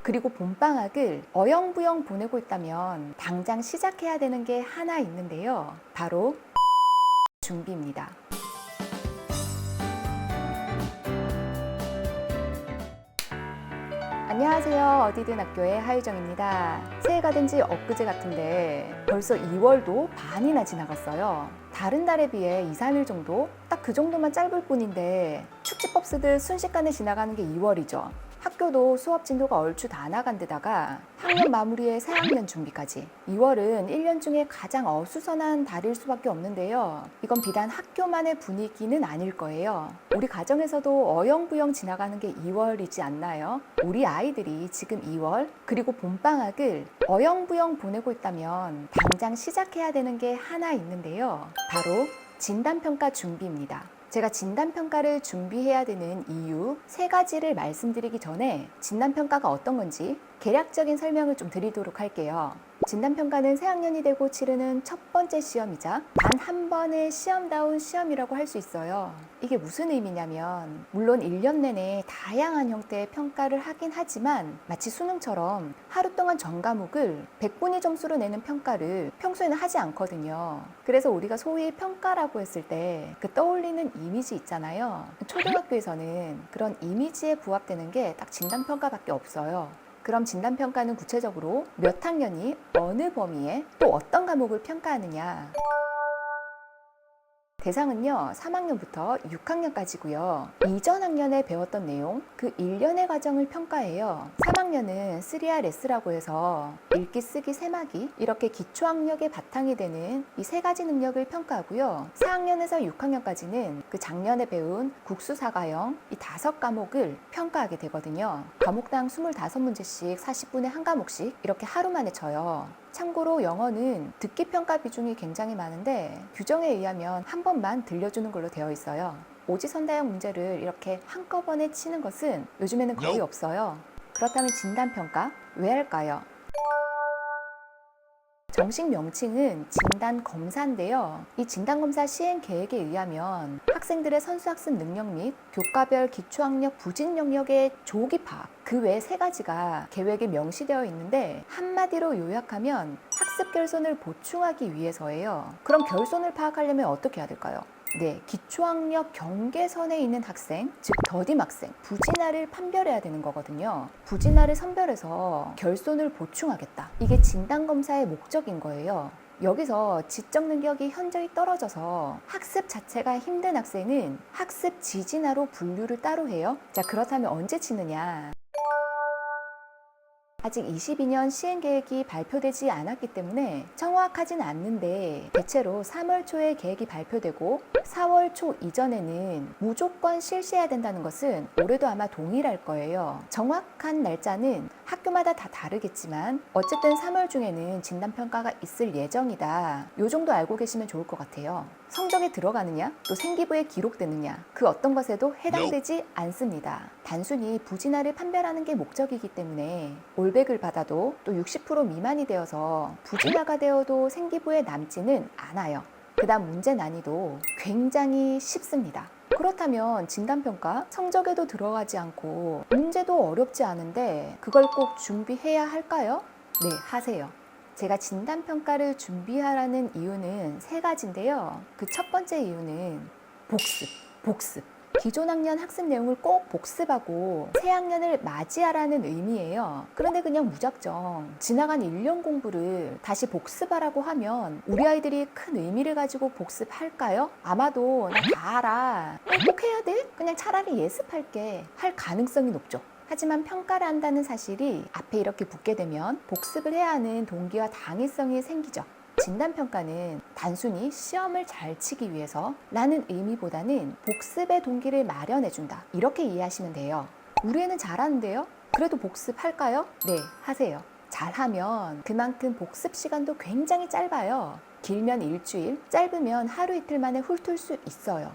그리고 봄방학을 어영부영 보내고 있다면 당장 시작해야 되는 게 하나 있는데요. 바로 준비입니다. 안녕하세요. 어디든 학교의 하유정입니다. 새해가 된 지 엊그제 같은데 벌써 2월도 반이나 지나갔어요. 다른 달에 비해 2, 3일 정도? 딱 그 정도만 짧을 뿐인데 축지법 쓰듯 순식간에 지나가는 게 2월이죠. 학교도 수업 진도가 얼추 다 나간 데다가 학년 마무리에 새학년 준비까지 2월은 1년 중에 가장 어수선한 달일 수밖에 없는데요. 이건 비단 학교만의 분위기는 아닐 거예요. 우리 가정에서도 어영부영 지나가는 게 2월이지 않나요? 우리 아이들이 지금 2월 그리고 봄방학을 어영부영 보내고 있다면 당장 시작해야 되는 게 하나 있는데요. 바로 진단평가 준비입니다. 제가 진단평가를 준비해야 되는 이유 3가지를 말씀드리기 전에 진단평가가 어떤 건지 개략적인 설명을 좀 드리도록 할게요. 진단평가는 새학년이 되고 치르는 첫 번째 시험이자 단 한 번의 시험다운 시험이라고 할 수 있어요. 이게 무슨 의미냐면 물론 1년 내내 다양한 형태의 평가를 하긴 하지만 마치 수능처럼 하루 동안 전 과목을 100분위 점수로 내는 평가를 평소에는 하지 않거든요. 그래서 우리가 소위 평가라고 했을 때 그 떠올리는 이미지 있잖아요. 초등학교에서는 그런 이미지에 부합되는 게 딱 진단평가밖에 없어요. 그럼 진단평가는 구체적으로 몇 학년이 어느 범위에 또 어떤 과목을 평가하느냐. 대상은요 3학년부터 6학년까지고요. 이전 학년에 배웠던 내용, 그 1년의 과정을 평가해요. 3학년은 3RS라고 해서 읽기, 쓰기, 세마기 이렇게 기초학력의 바탕이 되는 이 3가지 능력을 평가하고요. 4학년에서 6학년까지는 그 작년에 배운 국수사과형 이 5과목을 평가하게 되거든요. 과목당 25문제씩 40분에 한 과목씩 이렇게 하루 만에 쳐요. 참고로 영어는 듣기 평가 비중이 굉장히 많은데 규정에 의하면 한 번만 들려주는 걸로 되어 있어요. 오지선다형 문제를 이렇게 한꺼번에 치는 것은 요즘에는 거의 없어요. 그렇다면 진단평가 왜 할까요? 정식 명칭은 진단검사인데요. 이 진단검사 시행 계획에 의하면 학생들의 선수학습 능력 및 교과별 기초학력 부진 영역의 조기 파악, 그 외 3가지가 계획에 명시되어 있는데 한마디로 요약하면 학습 결손을 보충하기 위해서예요. 그럼 결손을 파악하려면 어떻게 해야 될까요? 네, 기초학력 경계선에 있는 학생, 즉 더딤 학생, 부진아를 판별해야 되는 거거든요. 부진아를 선별해서 결손을 보충하겠다. 이게 진단검사의 목적인 거예요. 여기서 지적 능력이 현저히 떨어져서 학습 자체가 힘든 학생은 학습 지진아로 분류를 따로 해요. 자, 그렇다면 언제 치느냐? 아직 22년 시행계획이 발표되지 않았기 때문에 정확하진 않는데 대체로 3월 초에 계획이 발표되고 4월 초 이전에는 무조건 실시해야 된다는 것은 올해도 아마 동일할 거예요. 정확한 날짜는 학교마다 다 다르겠지만 어쨌든 3월 중에는 진단평가가 있을 예정이다. 요 정도 알고 계시면 좋을 것 같아요. 성적에 들어가느냐, 또 생기부에 기록되느냐, 그 어떤 것에도 해당되지 않습니다. 단순히 부진아를 판별하는 게 목적이기 때문에 올백을 받아도 또 60% 미만이 되어서 부진아가 되어도 생기부에 남지는 않아요. 그 다음 문제 난이도 굉장히 쉽습니다. 그렇다면 진단평가 성적에도 들어가지 않고 문제도 어렵지 않은데 그걸 꼭 준비해야 할까요? 네, 하세요. 제가 진단평가를 준비하라는 이유는 3가지인데요. 그 첫 번째 이유는 복습. 기존 학년 학습 내용을 꼭 복습하고 새 학년을 맞이하라는 의미예요. 그런데 그냥 무작정 지나간 1년 공부를 다시 복습하라고 하면 우리 아이들이 큰 의미를 가지고 복습할까요? 아마도 나 다 알아. 꼭 해야 돼? 그냥 차라리 예습할게. 할 가능성이 높죠. 하지만 평가를 한다는 사실이 앞에 이렇게 붙게 되면 복습을 해야 하는 동기와 당위성이 생기죠. 진단평가는 단순히 시험을 잘 치기 위해서 라는 의미보다는 복습의 동기를 마련해준다. 이렇게 이해하시면 돼요. 우리 애는 잘하는데요? 그래도 복습할까요? 네, 하세요. 잘하면 그만큼 복습 시간도 굉장히 짧아요. 길면 일주일, 짧으면 하루 이틀 만에 훑을 수 있어요.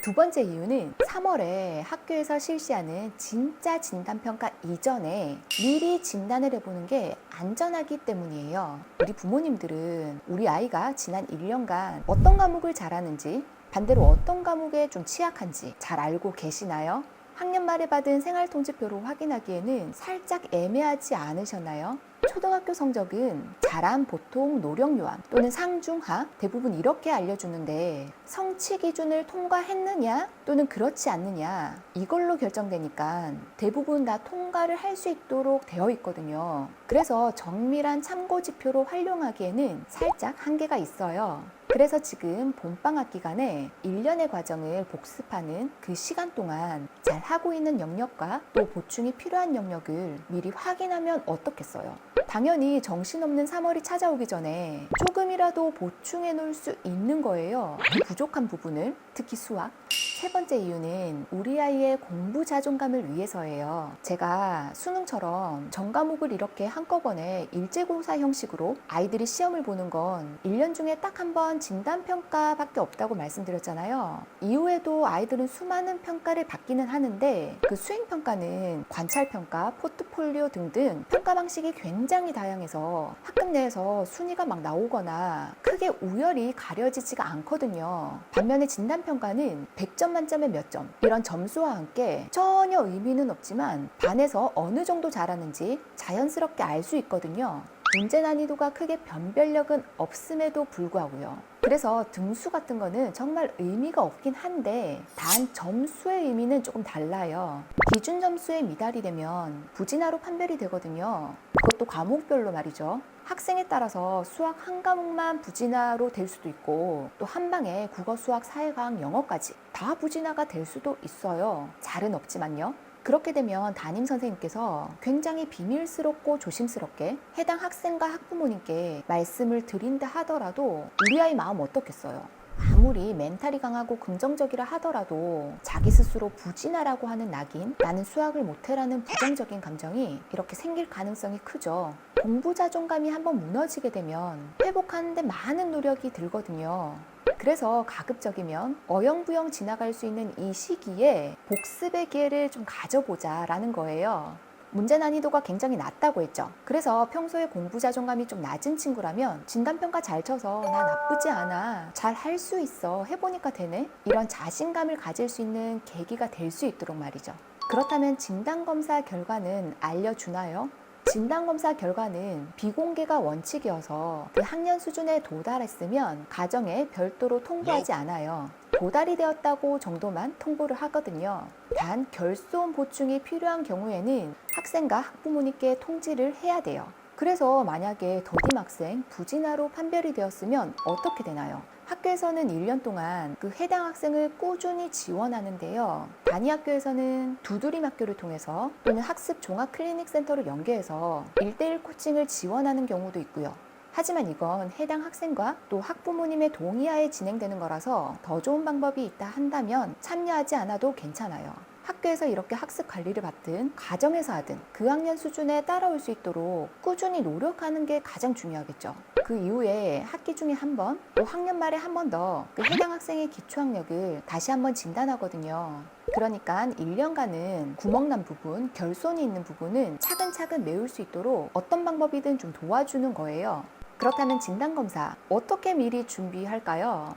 두 번째 이유는 3월에 학교에서 실시하는 진짜 진단평가 이전에 미리 진단을 해보는 게 안전하기 때문이에요. 우리 부모님들은 우리 아이가 지난 1년간 어떤 과목을 잘하는지 반대로 어떤 과목에 좀 취약한지 잘 알고 계시나요? 학년 말에 받은 생활통지표로 확인하기에는 살짝 애매하지 않으셨나요? 초등학교 성적은 잘한, 보통, 노령 요함 또는 상중하 대부분 이렇게 알려주는데 성취 기준을 통과했느냐 또는 그렇지 않느냐 이걸로 결정되니까 대부분 다 통과를 할 수 있도록 되어 있거든요. 그래서 정밀한 참고 지표로 활용하기에는 살짝 한계가 있어요. 그래서 지금 봄방학 기간에 1년의 과정을 복습하는 그 시간 동안 잘 하고 있는 영역과 또 보충이 필요한 영역을 미리 확인하면 어떻겠어요? 당연히 정신없는 3월이 찾아오기 전에 조금이라도 보충해 놓을 수 있는 거예요. 그 부족한 부분을, 특히 수학. 세 번째 이유는 우리 아이의 공부 자존감을 위해서예요. 제가 수능처럼 전 과목을 이렇게 한꺼번에 일제고사 형식으로 아이들이 시험을 보는 건 1년 중에 딱 한 번 진단평가밖에 없다고 말씀드렸잖아요. 이후에도 아이들은 수많은 평가를 받기는 하는데 그 수행평가는 관찰평가, 포트폴리오 등등 평가 방식이 굉장히 다양해서 학급 내에서 순위가 막 나오거나 크게 우열이 가려지지가 않거든요. 반면에 진단평가는 100점 만점에 몇 점 이런 점수와 함께 전혀 의미는 없지만 반에서 어느 정도 잘하는지 자연스럽게 알 수 있거든요. 문제 난이도가 크게 변별력은 없음에도 불구하고요. 그래서 등수 같은 거는 정말 의미가 없긴 한데 단 점수의 의미는 조금 달라요. 기준 점수에 미달이 되면 부진하로 판별이 되거든요. 그것도 과목별로 말이죠. 학생에 따라서 수학 한 과목만 부진하로 될 수도 있고 또 한 방에 국어, 수학, 사회과학, 영어까지 다 부진하가 될 수도 있어요. 잘은 없지만요. 그렇게 되면 담임 선생님께서 굉장히 비밀스럽고 조심스럽게 해당 학생과 학부모님께 말씀을 드린다 하더라도 우리 아이 마음 어떻겠어요? 아무리 멘탈이 강하고 긍정적이라 하더라도 자기 스스로 부진하라고 하는 낙인, 나는 수학을 못해라는 부정적인 감정이 이렇게 생길 가능성이 크죠. 공부 자존감이 한번 무너지게 되면 회복하는데 많은 노력이 들거든요. 그래서 가급적이면 어영부영 지나갈 수 있는 이 시기에 복습의 기회를 좀 가져보자라는 거예요. 문제 난이도가 굉장히 낮다고 했죠. 그래서 평소에 공부 자존감이 좀 낮은 친구라면 진단평가 잘 쳐서 나 나쁘지 않아, 잘 할 수 있어, 해보니까 되네, 이런 자신감을 가질 수 있는 계기가 될 수 있도록 말이죠. 그렇다면 진단검사 결과는 알려주나요? 진단검사 결과는 비공개가 원칙이어서 그 학년 수준에 도달했으면 가정에 별도로 통보하지 않아요. 도달이 되었다고 정도만 통보를 하거든요. 단 결손 보충이 필요한 경우에는 학생과 학부모님께 통지를 해야 돼요. 그래서 만약에 더딤 학생 부진하로 판별이 되었으면 어떻게 되나요? 학교에서는 1년 동안 그 해당 학생을 꾸준히 지원하는데요. 단위 학교에서는 두드림 학교를 통해서 또는 학습 종합 클리닉 센터를 연계해서 1:1 코칭을 지원하는 경우도 있고요. 하지만 이건 해당 학생과 또 학부모님의 동의하에 진행되는 거라서 더 좋은 방법이 있다 한다면 참여하지 않아도 괜찮아요. 학교에서 이렇게 학습 관리를 받든 가정에서 하든 그 학년 수준에 따라올 수 있도록 꾸준히 노력하는 게 가장 중요하겠죠. 그 이후에 학기 중에 한 번, 또 학년 말에 한 번 더 그 해당 학생의 기초학력을 다시 한번 진단하거든요. 그러니까 1년간은 구멍난 부분, 결손이 있는 부분은 차근차근 메울 수 있도록 어떤 방법이든 좀 도와주는 거예요. 그렇다면 진단검사 어떻게 미리 준비할까요?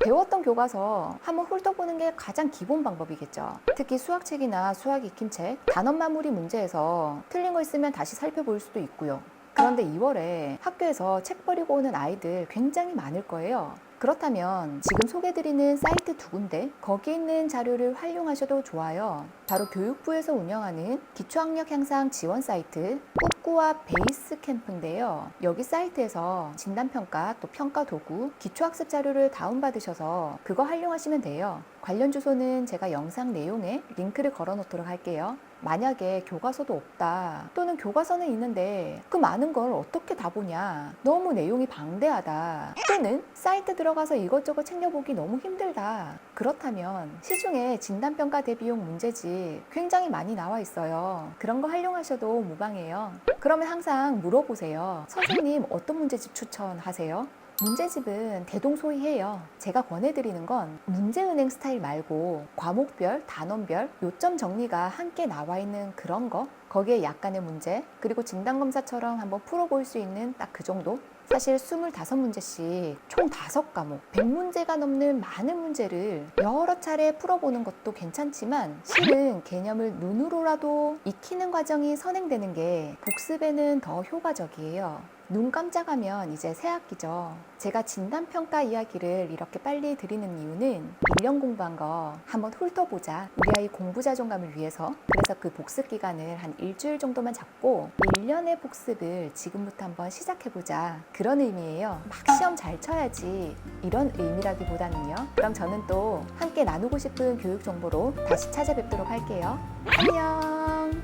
배웠던 교과서 한번 훑어보는 게 가장 기본 방법이겠죠. 특히 수학책이나 수학 익힘책, 단원 마무리 문제에서 틀린 거 있으면 다시 살펴볼 수도 있고요. 그런데 2월에 학교에서 책 버리고 오는 아이들 굉장히 많을 거예요. 그렇다면 지금 소개드리는 사이트 2군데 거기 있는 자료를 활용하셔도 좋아요. 바로 교육부에서 운영하는 기초학력 향상 지원 사이트 꾸꾸와 베이스 캠프인데요. 여기 사이트에서 진단평가 또 평가 도구, 기초학습 자료를 다운받으셔서 그거 활용하시면 돼요. 관련 주소는 제가 영상 내용에 링크를 걸어 놓도록 할게요. 만약에 교과서도 없다 또는 교과서는 있는데 그 많은 걸 어떻게 다 보냐, 너무 내용이 방대하다 또는 사이트 들어가서 이것저것 챙겨보기 너무 힘들다, 그렇다면 시중에 진단평가 대비용 문제집 굉장히 많이 나와 있어요. 그런 거 활용하셔도 무방해요. 그러면 항상 물어보세요. 선생님 어떤 문제집 추천하세요? 문제집은 대동소이해요. 제가 권해드리는 건 문제은행 스타일 말고 과목별, 단원별, 요점 정리가 함께 나와 있는 그런 거, 거기에 약간의 문제, 그리고 진단검사처럼 한번 풀어볼 수 있는 딱 그 정도? 사실 25문제씩 총 5과목, 100문제가 넘는 많은 문제를 여러 차례 풀어보는 것도 괜찮지만 실은 개념을 눈으로라도 익히는 과정이 선행되는 게 복습에는 더 효과적이에요. 눈 깜짝하면 이제 새학기죠. 제가 진단평가 이야기를 이렇게 빨리 드리는 이유는 1년 공부한 거 한번 훑어보자. 우리 아이 공부 자존감을 위해서. 그래서 그 복습 기간을 한 일주일 정도만 잡고 1년의 복습을 지금부터 한번 시작해보자. 그런 의미예요. 막 시험 잘 쳐야지 이런 의미라기보다는요. 그럼 저는 또 함께 나누고 싶은 교육 정보로 다시 찾아뵙도록 할게요. 안녕.